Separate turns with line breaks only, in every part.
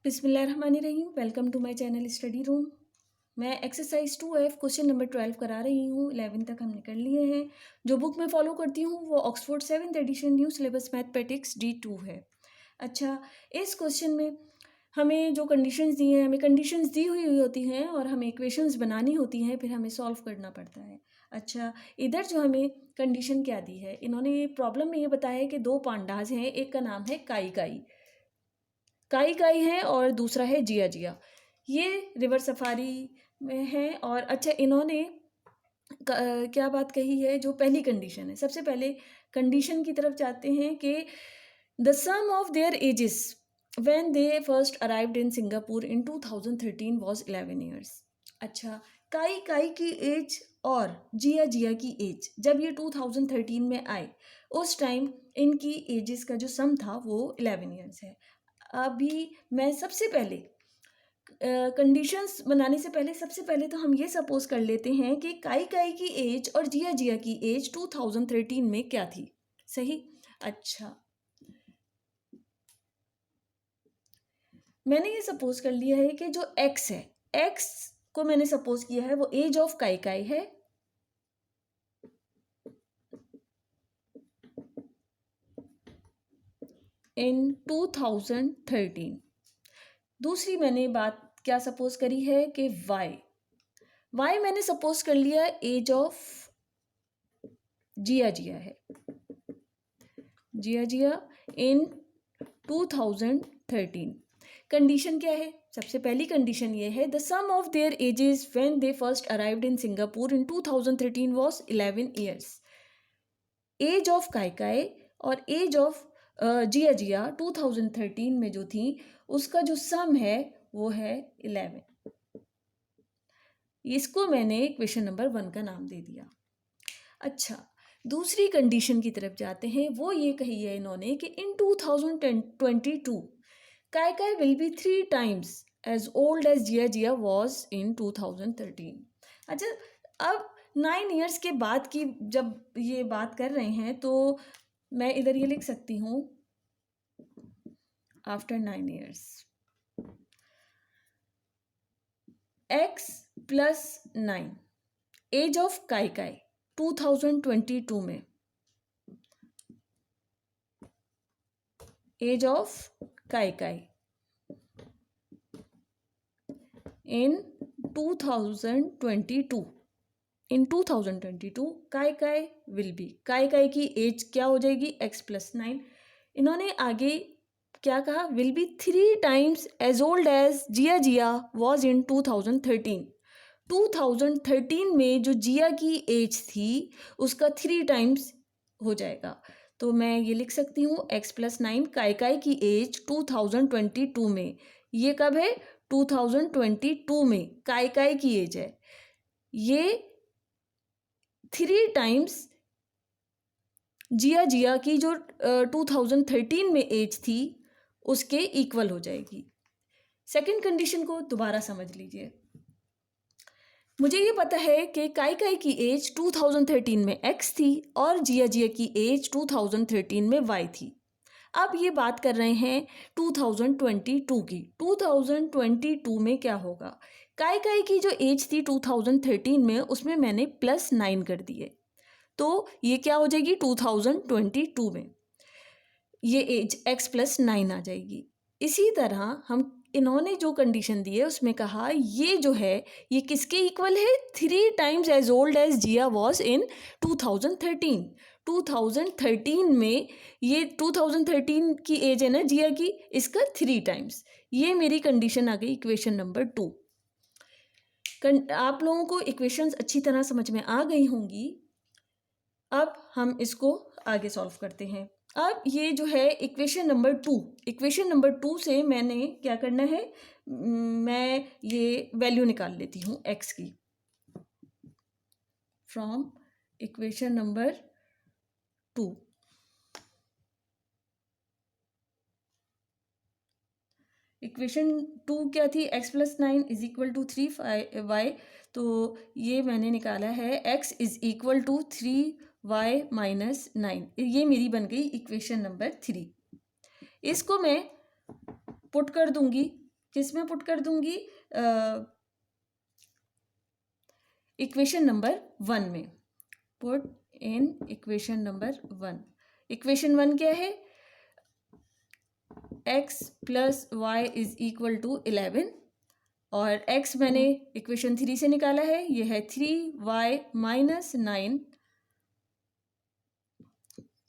बिस्मिल्लाहिर्रहमानिर्रहीम। Welcome to my channel study room. मैं exercise 2F question number 12 करा रही हूँ। 11 तक हम निकल लिए हैं। जो बुक मैं फॉलो करती हूँ वो Oxford 7th edition new syllabus mathematics D2 है। अच्छा, इस क्वेश्चन में हमें जो कंडीशंस दी हैं, हमें कंडीशंस दी हुई होती हैं और हमें इक्वेशंस बनानी होती हैं, फिर हमें सॉल्व करना पड़ता है। अच्छा, इधर जो हमें कंडीशन क्या दी है, इन्होंने प्रॉब्लम में ये बताया है कि दो पांडाज हैं, एक का नाम है काई काई काई काई है और दूसरा है जिया जिया। ये रिवर सफारी में है। और अच्छा, इन्होंने क्या बात कही है, जो पहली कंडीशन है, सबसे पहले कंडीशन की तरफ जाते हैं कि the sum of their ages when they first arrived in Singapore in 2013 was 11 years. अच्छा, काई काई की एज और जिया जिया की एज जब ये 2013 में आए, उस टाइम इनकी एजेस का जो सम था वो 11 ईयर्स है। अभी मैं सबसे पहले कंडीशंस बनाने से पहले सबसे पहले तो हम ये सपोज कर लेते हैं कि काई काई की एज और जिया जिया की एज 2013 में क्या थी। सही। अच्छा, मैंने ये सपोज कर लिया है कि जो x है, x को मैंने सपोज किया है वो एज ऑफ काई काई है। इन 2013 दूसरी मैंने बात क्या सपोज करी है कि y मैंने सपोज कर लिया एज ऑफ जिया जिया है, जिया जिया इन 2013। कंडीशन क्या है, सबसे पहली कंडीशन ये है the sum of their ages when they first arrived in Singapore in 2013 was 11 years. Age of Kai Kai और एज ऑफ जिया जिया 2013 में जो थी, उसका जो सम है वो है 11। इसको मैंने क्वेश्चन नंबर 1 का नाम दे दिया। अच्छा, दूसरी कंडीशन की तरफ जाते हैं। वो ये कही है इन्होंने कि इन 2022 Kai Kai will be 3 times as old as Jia Jia was in 2013। अच्छा, अब 9 ईयर्स के बाद की जब ये बात कर रहे हैं तो मैं इधर ये लिख सकती हूँ after 9 years x plus 9 age of Kai Kai 2022 में, एज ऑफ काई काई इन 2022, इन 2022 काई काई विल बी, काई काई की एज क्या हो जाएगी x प्लस 9। इन्होंने आगे क्या कहा, will be 3 times as old as Jia Jia was in 2013। 2013 में जो जिया की एज थी उसका 3 times हो जाएगा। तो मैं ये लिख सकती हूँ x प्लस 9 काई काई की एज 2022 में। ये कब है, 2022 में काई काई की एज है। ये 3 times जिया जिया की जो 2013 में एज थी उसके इक्वल हो जाएगी। सेकंड कंडीशन को दोबारा समझ लीजिए। मुझे ये पता है कि काई काई की एज 2013 में x थी और जिया जिया की एज 2013 में y थी। अब ये बात कर रहे हैं 2022 की। 2022 में क्या होगा, काई काई की जो एज थी 2013 में उसमें मैंने प्लस 9 कर दिए, तो ये क्या हो जाएगी 2022 में ये एज x प्लस 9 आ जाएगी। इसी तरह हम इन्होंने जो कंडीशन दी है उसमें कहा ये जो है ये किसके इक्वल है, 3 times as old as Jia was in 2013। 2013 में ये 2013 की एज है ना जिया की, इसका 3 times। ये मेरी कंडीशन आ गई इक्वेशन नंबर 2। आप लोगों को इक्वेशंस अच्छी तरह समझ में आ गई होंगी। अब हम इसको आगे सॉल्व करते हैं। अब ये जो है इक्वेशन नंबर 2, इक्वेशन नंबर 2 से मैंने क्या करना है, मैं ये वैल्यू निकाल लेती हूँ x की फ्रॉम इक्वेशन नंबर 2। इक्वेशन 2 क्या थी, x plus 9 is equal to 3y। तो ये मैंने निकाला है x is equal to 3y minus 9। ये मेरी बन गई इक्वेशन नंबर 3। इसको मैं पुट कर दूंगी किस में पुट कर दूंगी, इक्वेशन नंबर 1 में। Put in equation number 1। Equation 1 क्या है, x plus y is equal to 11, और x मैंने इक्वेशन 3 से निकाला है, ये है 3y माइनस 9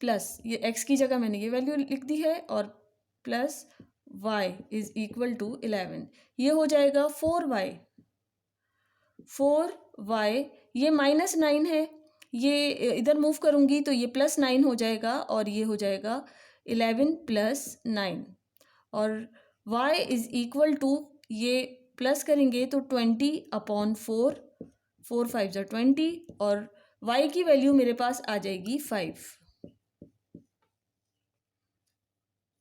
प्लस ये x की जगह मैंने ये वैल्यू लिख दी है, और plus y is equal to 11। ये हो जाएगा 4y, ये माइनस 9 है, ये इधर मूव करूँगी तो ये प्लस 9 हो जाएगा, और ये हो जाएगा 11 प्लस 9, और y इज इक्वल टू, ये प्लस करेंगे तो 20/4, 4 5 ज़ा 20, और y की वैल्यू मेरे पास आ जाएगी 5।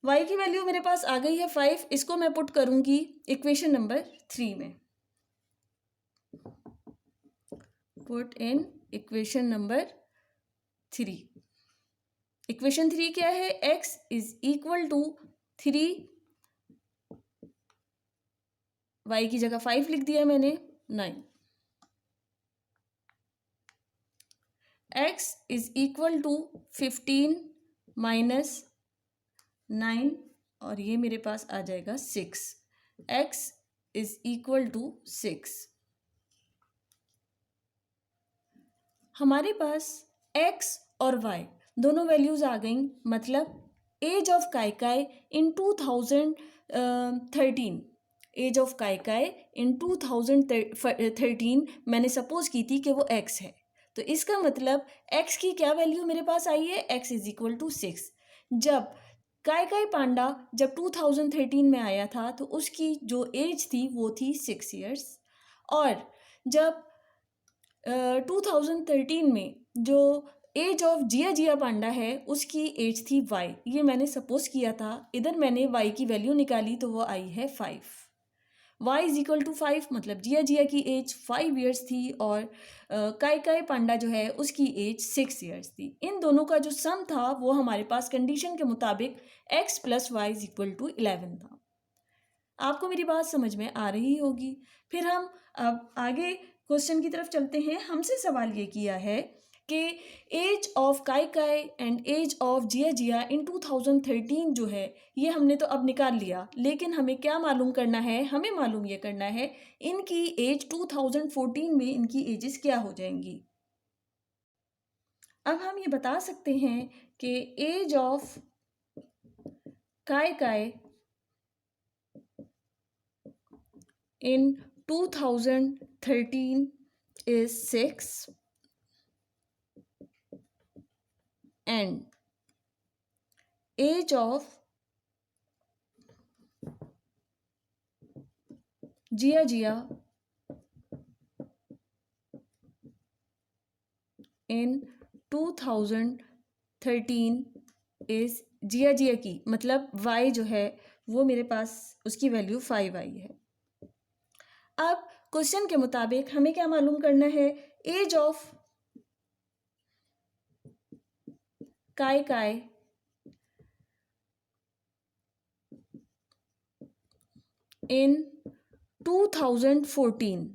y की वैल्यू मेरे पास आ गई है 5, इसको मैं पुट करूंगी इक्वेशन नंबर 3 में। Put in equation number 3। Equation 3 क्या है, x is equal to 3, y की जगह 5 लिख दिया मैंने, 9। x is equal to 15 minus 9, और ये मेरे पास आ जाएगा 6। x is equal to 6। हमारे पास x और y दोनों वैल्यूज आ गई, मतलब age of Kaikai in 2013, age of Kaikai in 2013 मैंने सपोज की थी कि वो x है, तो इसका मतलब x की क्या वैल्यू मेरे पास आई है, x इज इक्वल टू 6। जब काइकाई पांडा जब 2013 में आया था तो उसकी जो एज थी वो थी 6 इयर्स, और जब 2013 में जो एज ऑफ जिया जिया पांडा है उसकी एज थी y, ये मैंने सपोज किया था, इधर मैंने y की वैल्यू निकाली तो वो आई है 5। y इज इक्वल टू 5, मतलब जिया जिया की एज 5 इयर्स थी, और काइकाई पांडा जो है उसकी एज 6 इयर्स थी। इन दोनों का जो सम था वो हमारे पास कंडीशन के मुताबिक x plus y is equal to 11 था। आपको मेरी बात समझ में आ रही होगी। फिर हम अब आगे क्वेश्चन की तरफ चलते हैं। हमसे सवाल ये किया है कि age of Kaikai and age of Jia Jia in 2013 जो है ये हमने तो अब निकाल लिया, लेकिन हमें क्या मालूम करना है, हमें मालूम ये करना है इनकी एज 2014 में इनकी एजेस क्या हो जाएंगी। अब हम ये बता सकते हैं कि age of Kaikai in 2013 is 6 and age of Jia Jia in 2013 is Jia Jia की, मतलब y जो है वो मेरे पास उसकी वैल्यू 5 आई है। अब क्वेश्चन के मुताबिक हमें क्या मालूम करना है, एज ऑफ काइकाई इन 2014,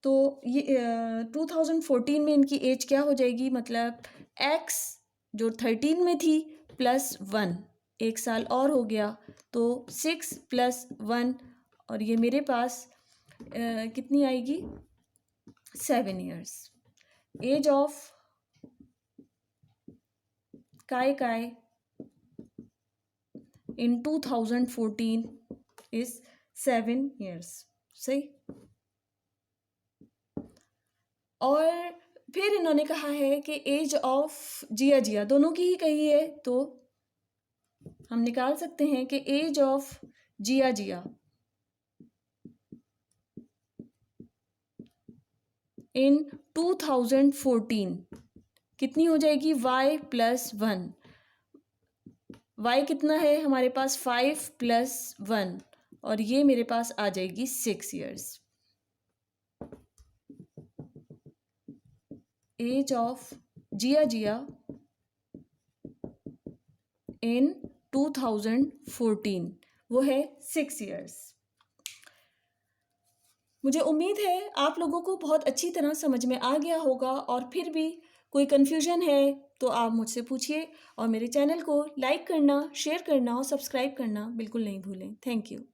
तो ये 2014 में इनकी एज क्या हो जाएगी, मतलब x जो 13 में थी प्लस 1, 1 साल और हो गया, तो 6 प्लस 1, और ये मेरे पास कितनी आएगी, 7 years. Age of Kaikai in 2014 is 7 years. सही। और फिर इन्होंने कहा है कि एज ऑफ जिया जिया, दोनों की ही कही है, तो हम निकाल सकते हैं कि एज ऑफ जिया जिया इन 2014 कितनी हो जाएगी, y प्लस 1। y कितना है हमारे पास, 5 प्लस 1, और ये मेरे पास आ जाएगी 6 years. Age of Jia Jia इन 2014 वो है 6 years। मुझे उम्मीद है आप लोगों को बहुत अच्छी तरह समझ में आ गया होगा, और फिर भी कोई कन्फ्यूजन है तो आप मुझसे पूछिए, और मेरे चैनल को लाइक करना, शेयर करना और सब्सक्राइब करना बिल्कुल नहीं भूलें। Thank you.